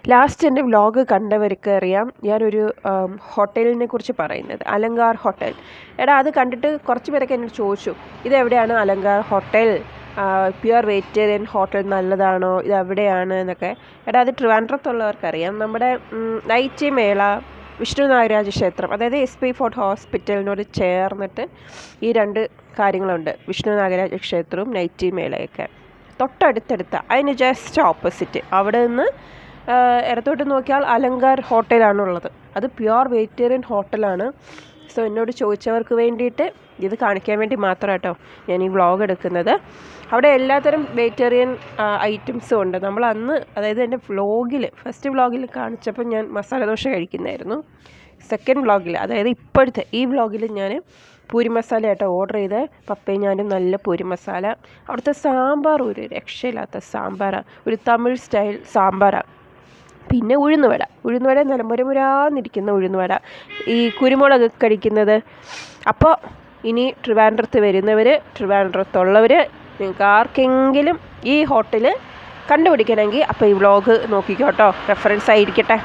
Last എൻ്റെ vlog കണ്ടവർക്ക് അറിയാം ഞാനൊരു ഹോട്ടലിനെ കുറിച്ച് പറയുന്നത്, അലങ്കാർ ഹോട്ടൽ. എടാ അത് കണ്ടിട്ട് കുറച്ച് പേരൊക്കെ എന്നോട് ചോദിച്ചു, ഇതെവിടെയാണ് Alankar hotel, pure vegetarian hotel നല്ലതാണോ, ഇതെവിടെയാണ് എന്നൊക്കെ. എടാ അത് ട്രിവാൻഡ്രത്തുള്ളവർക്കറിയാം. നമ്മുടെ നൈറ്റി മേള, വിഷ്ണു നാഗരാജ ക്ഷേത്രം, അതായത് SP ഫോർട്ട് ഹോസ്പിറ്റലിനോട് ചേർന്നിട്ട് ഈ 2 കാര്യങ്ങളുണ്ട്, വിഷ്ണു നാഗരാജ ക്ഷേത്രവും നൈറ്റി മേളയൊക്കെ തൊട്ടടുത്തടുത്ത, അതിന് ജസ്റ്റ് ഓപ്പോസിറ്റ്. അവിടെ നിന്ന് ഇടത്തോട്ട് നോക്കിയാൽ അലങ്കാർ ഹോട്ടലാണുള്ളത്. അത് പ്യുവർ വെജിറ്റേറിയൻ ഹോട്ടലാണ്. സോ എന്നോട് ചോദിച്ചവർക്ക് വേണ്ടിയിട്ട് ഇത് കാണിക്കാൻ വേണ്ടി മാത്രം കേട്ടോ ഞാൻ ഈ വ്ളോഗ് എടുക്കുന്നത്. അവിടെ എല്ലാത്തരം വെജിറ്റേറിയൻ ഐറ്റംസും ഉണ്ട്. നമ്മൾ അന്ന്, അതായത് എൻ്റെ ഫസ്റ്റ് വ്ളോഗിൽ കാണിച്ചപ്പോൾ ഞാൻ മസാല ദോശ കഴിക്കുന്നതായിരുന്നു. സെക്കൻഡ് വ്ളോഗിൽ, അതായത് ഇപ്പോഴത്തെ ഈ വ്ളോഗിൽ ഞാൻ പൂരി മസാല ആട്ടോ ഓർഡർ ചെയ്ത്, പപ്പയും ഞാനും നല്ല പൂരി മസാല. അവിടുത്തെ സാമ്പാർ ഒരു രക്ഷയില്ലാത്ത സാമ്പാറാണ്, ഒരു തമിഴ് സ്റ്റൈൽ സാമ്പാറാണ്. പിന്നെ ഉഴുന്നുവട നല്ല മുരമുരാന്നിരിക്കുന്ന ഉഴുന്നുവട, ഈ കുരുമുളക് കഴിക്കുന്നത്. അപ്പോൾ ഇനി ട്രിവാൻഡ്രത്തുള്ളവർ നിങ്ങൾക്ക് ആർക്കെങ്കിലും ഈ ഹോട്ടൽ കണ്ടുപിടിക്കണമെങ്കിൽ അപ്പോൾ ഈ വ്ളോഗ് നോക്കിക്കോട്ടോ, റെഫറൻസ് ആയിരിക്കട്ടെ.